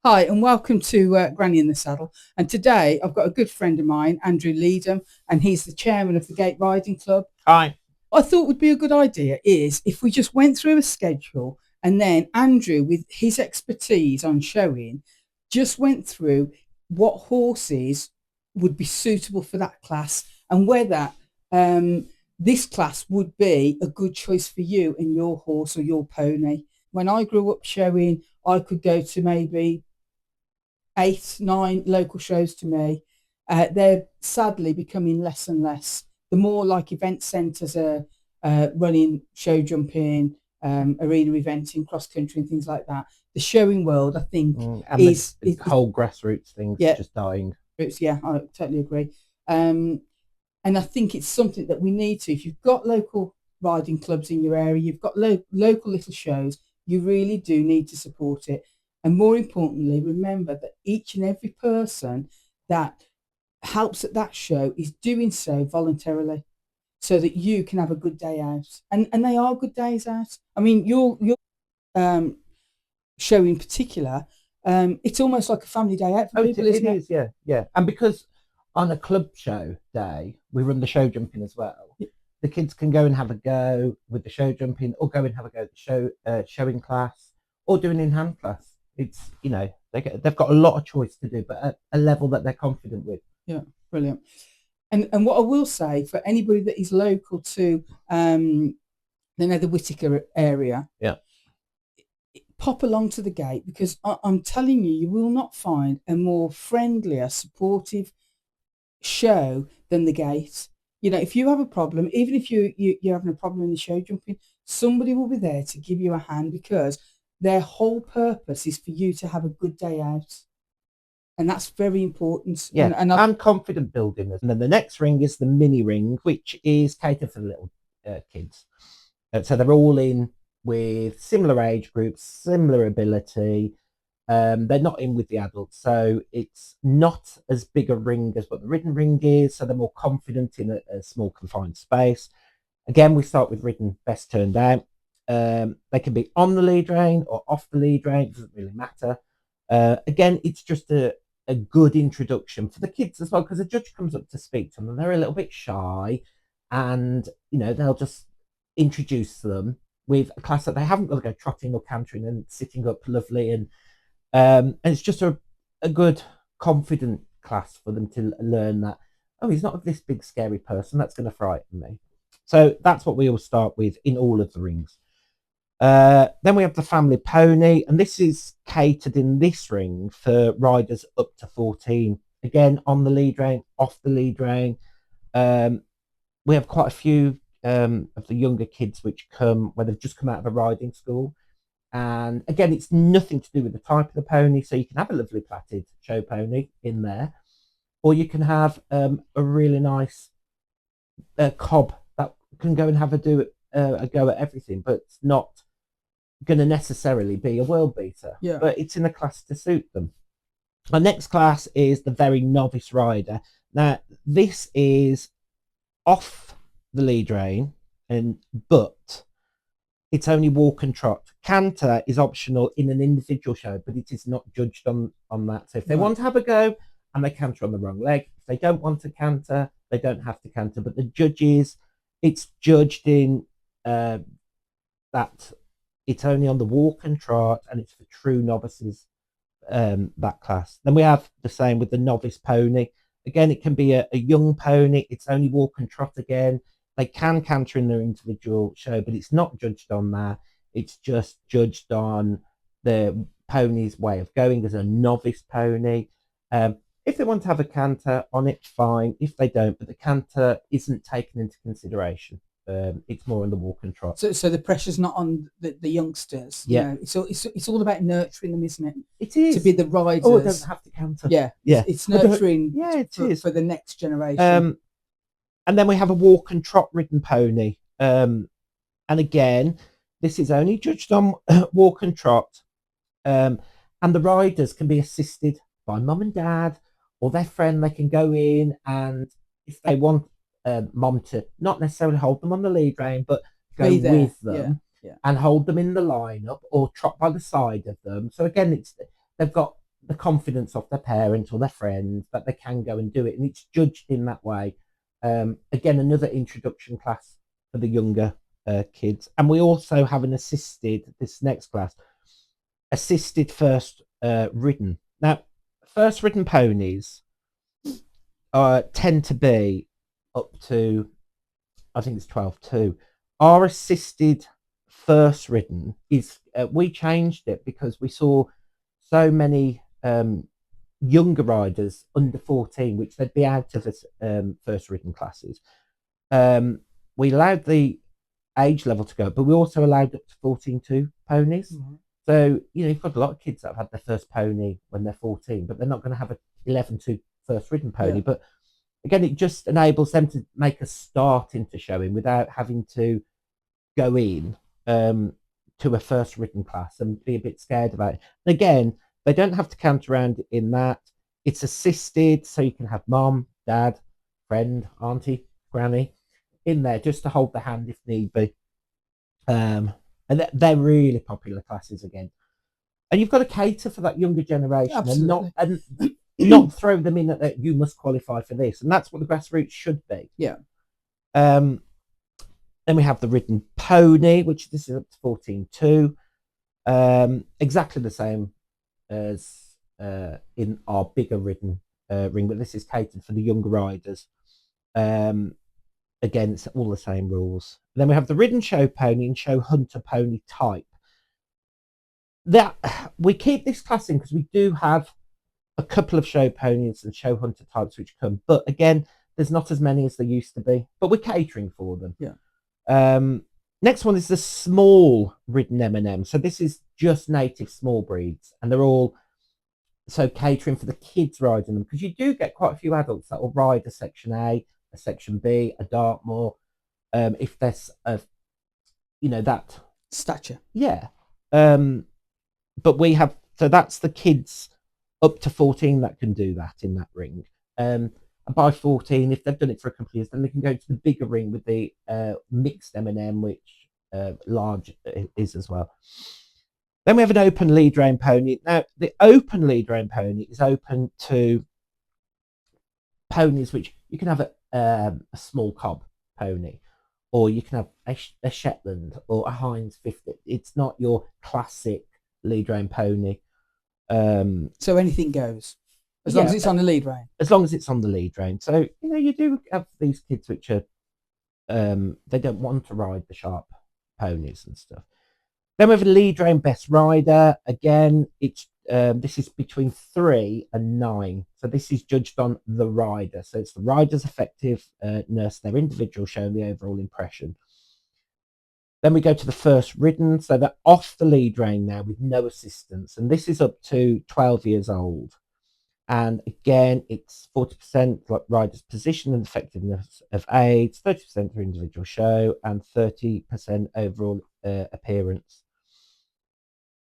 Hi, and welcome to Granny in the Saddle. And today I've got a good friend of mine, Andrew Leedham, and he's the chairman of the Gate Riding Club. Hi. What I thought would be a good idea is if we just went through a schedule and then Andrew, with his expertise on showing, just went through what horses would be suitable for that class and whether this class would be a good choice for you and your horse or your pony. When I grew up showing, I could go to maybe 8, 9 local shows to me. They're sadly becoming less and less. The more like event centres are running show jumping, arena eventing, cross country, and things like that. The showing world, I think, And the whole grassroots thing's just dying. Yeah, I totally agree. And I think it's something that we need to. If you've got local riding clubs in your area, you've got local little shows, you really do need to support it. And more importantly, remember that each and every person that helps at that show is doing so voluntarily so that you can have a good day out. And they are good days out. I mean, your show in particular, it's almost like a family day out for people, isn't it? Yeah. And because on a club show day, we run the show jumping as well. Yeah. The kids can go and have a go with the show jumping or go and have a go at the showing class or do an in-hand class. It's, they've got a lot of choice to do, but at a level that they're confident with. Yeah, brilliant. And what I will say for anybody that is local to the Whittaker area, pop along to the gate, because I'm telling you, you will not find a more friendlier, supportive show than the gate. If you have a problem, even if you're having a problem in the show jumping, somebody will be there to give you a hand, because their whole purpose is for you to have a good day out. And that's very important. Yeah, and confident building. And then the next ring is the mini ring, which is catered for the little kids. So they're all in with similar age groups, similar ability. They're not in with the adults, so it's not as big a ring as what the Ridden ring is. So they're more confident in a small confined space. Again, we start with Ridden best turned out. They can be on the lead rein or off the lead rein. It doesn't really matter. Again, it's just a good introduction for the kids as well, because the judge comes up to speak to them and they're a little bit shy, and they'll just introduce them with a class that they haven't got to go trotting or cantering and sitting up lovely, and it's just a good confident class for them to learn that, oh, he's not this big scary person that's going to frighten me. So that's what we all start with in all of the rings. Then we have the family pony, and this is catered in this ring for riders up to 14. Again, on the lead rein, off the lead rein. We have quite a few of the younger kids which come where they've just come out of a riding school. And again, it's nothing to do with the type of the pony. So you can have a lovely plaited show pony in there, or you can have a really nice cob that can go and have a go at everything, but it's not going to necessarily be a world beater. Yeah. But it's in a class to suit them. Our next class is the very novice rider. Now, this is off the lead rein, but it's only walk and trot. Canter is optional in an individual show, but it is not judged on that. So if they want to have a go and they canter on the wrong leg, if they don't want to canter, they don't have to canter. But the judges, it's judged in that it's only on the walk and trot, and it's for true novices, that class. Then we have the same with the novice pony. Again, it can be a young pony. It's only walk and trot again. They can canter in their individual show, but it's not judged on that. It's just judged on the pony's way of going as a novice pony. If they want to have a canter on it, fine. If they don't, but the canter isn't taken into consideration. It's more on the walk and trot. So the pressure's not on the youngsters. Yeah, it's all about nurturing them, isn't it? It is to be the riders. Oh, it doesn't have to canter. Yeah. It's nurturing. Yeah, it is for the next generation. And then we have a walk and trot ridden pony. And again, this is only judged on walk and trot. And the riders can be assisted by mum and dad or their friend. They can go in, and if they want mom to not necessarily hold them on the lead rein, but go with them and hold them in the lineup or trot by the side of them. So again, they've got the confidence of their parent or their friend that they can go and do it, and it's judged in that way. Again, another introduction class for the younger kids, and we also have an this next class, assisted first ridden. Now, first ridden ponies tend to be up to, I think it's 12 too. Our assisted first ridden is, we changed it because we saw so many younger riders under 14, which they'd be out of the first ridden classes. We allowed the age level to go, but we also allowed up to 14-2 ponies. Mm-hmm. So, you've got a lot of kids that have had their first pony when they're 14, but they're not going to have an 11-2 first ridden pony. Yeah. But again, it just enables them to make a start into showing without having to go in to a first ridden class and be a bit scared about it. And again, they don't have to count around in that. It's assisted, so you can have mom, dad, friend, auntie, granny in there just to hold the hand if need be. And they're really popular classes again. And you've got to cater for that younger generation. Absolutely. and not throw them in that you must qualify for this. And that's what the Grassroots should be. Yeah. Then we have the ridden pony, which this is up to 14-2. Exactly the same as in our bigger ridden ring, but this is catered for the younger riders. Again, it's all the same rules. And then we have the ridden show pony and show hunter pony type. That we keep this class in because we do have a couple of show ponies and show hunter types which come, but again, there's not as many as there used to be, but we're catering for them. Yeah. Next one is the small ridden M&M. So this is just native small breeds, and they're all so catering for the kids riding them, because you do get quite a few adults that will ride a section A, a section B, a Dartmoor, if there's that stature. Yeah. But we have, so that's the kids up to 14 that can do that in that ring. By 14, if they've done it for a couple of years, then they can go to the bigger ring with the mixed M&M, which large is as well. Then we have an open lead rein pony. Now, the open lead rein pony is open to ponies which you can have a small cob pony, or you can have a Shetland or a Heinz 50. It's not your classic lead rein pony. So anything goes. As long as it's on the lead rein. As long as it's on the lead rein. So, you do have these kids which are, they don't want to ride the sharp ponies and stuff. Then we have a lead rein best rider. Again, it's this is between 3 and 9. So this is judged on the rider. So it's the rider's effectiveness, their individual show, and the overall impression. Then we go to the first ridden. So they're off the lead rein now with no assistance. And this is up to 12 years old. And again, it's 40% like rider's position and effectiveness of aids, 30% for individual show, and 30% overall appearance.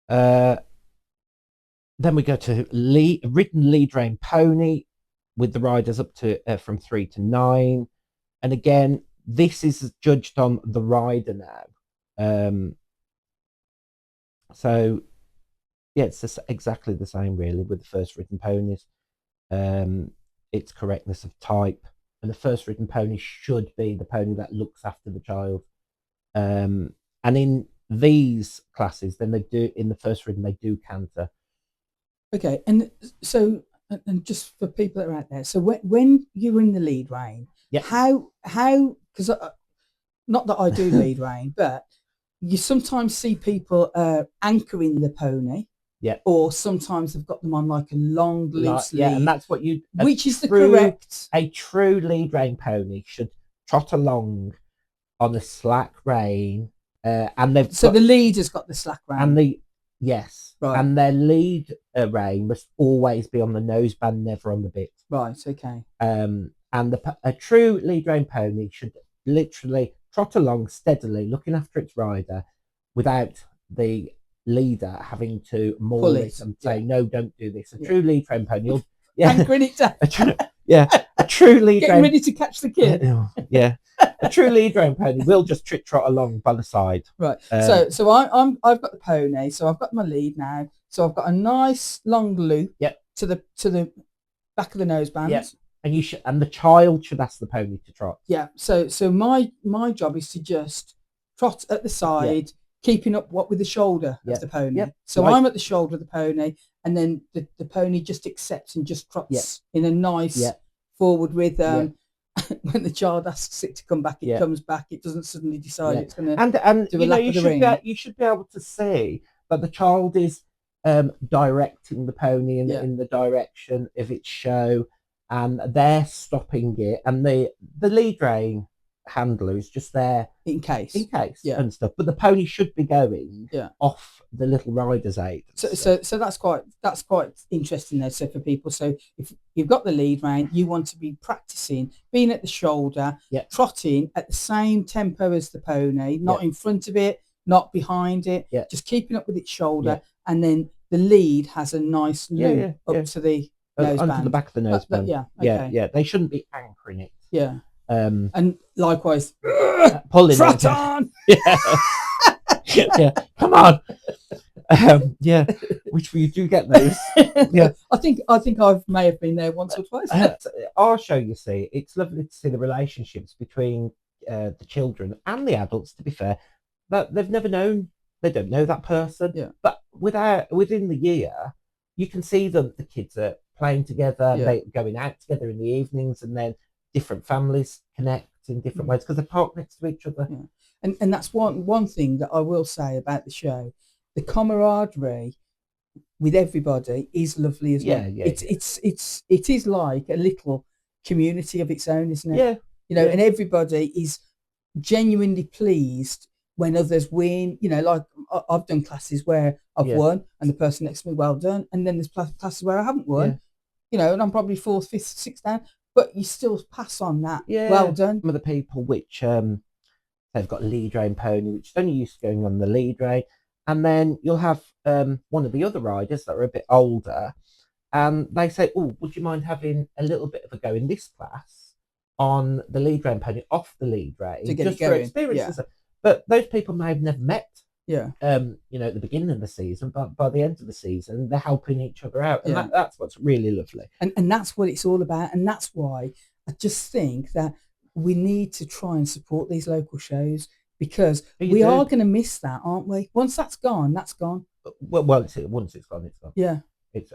Then we go to ridden lead rein pony with the riders up to from 3 to 9. And again, this is judged on the rider now. So yeah, it's just exactly the same really with the first ridden ponies. It's correctness of type, and the first ridden pony should be the pony that looks after the child. And in these classes, then they do, in the first ridden, they do canter. Okay, and so, and just for people that are out there, so when you're in the lead rein, yep. how because not that I do lead rein, but you sometimes see people anchoring the pony. Yeah. Or sometimes they've got them on like a long loose lead. Yeah, and that's what you. Which is the correct. A true lead rein pony should trot along on a slack rein, and they've. So the leader's got the slack rein. And yes, right. And their lead rein must always be on the noseband, never on the bit. Right. Okay. And a true lead rein pony should literally trot along steadily, looking after its rider, without the leader having to maul it and say, no, don't do this. A true lead rein pony, anchoring it down. A true lead getting ready to catch the kid. Yeah. A true lead rein pony will just trot along by the side. Right. So I've got the pony. So I've got my lead now. So I've got a nice long loop. Yep. To the back of the noseband. Yep. And the child should ask the pony to trot. Yeah. So my job is to just trot at the side, keeping up with the shoulder of the pony. Yep. So I'm at the shoulder of the pony, and then the pony just accepts and just trots in a nice forward rhythm. When the child asks it to come back, it comes back. It doesn't suddenly decide it's going to. And do you should be able to see that the child is directing the pony in the direction of its show, and they're stopping it, and the lead rein handler is just there in case and stuff, but the pony should be going off the little rider's aid. So that's quite interesting there. So for people, so if you've got the lead rein, you want to be practicing being at the shoulder, trotting at the same tempo as the pony, not in front of it, not behind it, just keeping up with its shoulder, and then the lead has a nice loop up to the noseband, onto the back of the noseband. They shouldn't be anchoring it. And likewise, pulling trot on. Come on. Which we do get those. I think I may have been there once or twice. Our show, you see, it's lovely to see the relationships between the children and the adults. To be fair, that they don't know that person. But within the year, you can see them. The kids are playing together. They're going out together in the evenings, and then different families connect in different ways because they park next to each other. And that's one thing that I will say about the show. The camaraderie with everybody is lovely as well. It is like a little community of its own, isn't it? And everybody is genuinely pleased when others win. Like I've done classes where I've won and the person next to me, well done, and then there's classes where I haven't won, and I'm probably 4th, 5th, 6th down, but you still pass on that. Well done. Some of the people which they've got a lead rein pony, which is only used to going on the lead rein, and then you'll have one of the other riders that are a bit older, and they say, "Oh, would you mind having a little bit of a go in this class on the lead rein pony, off the lead rein, to get just it for going?" experience?" But those people may have never met. At the beginning of the season, but by the end of the season, they're helping each other out, and that's what's really lovely. And that's what it's all about, and that's why I just think that we need to try and support these local shows, because we are going to miss that, aren't we? Once that's gone, that's gone. Well, once it's gone, it's gone.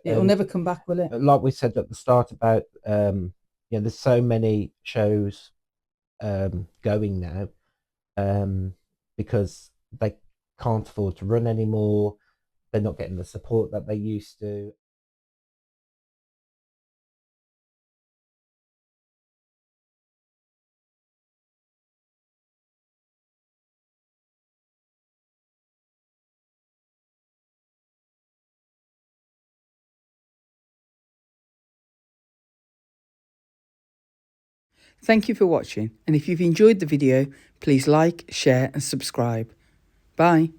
It'll never come back, will it? Like we said at the start about there's so many shows going now because they can't afford to run anymore. They're not getting the support that they used to. Thank you for watching, and if you've enjoyed the video, please like, share and subscribe. Bye.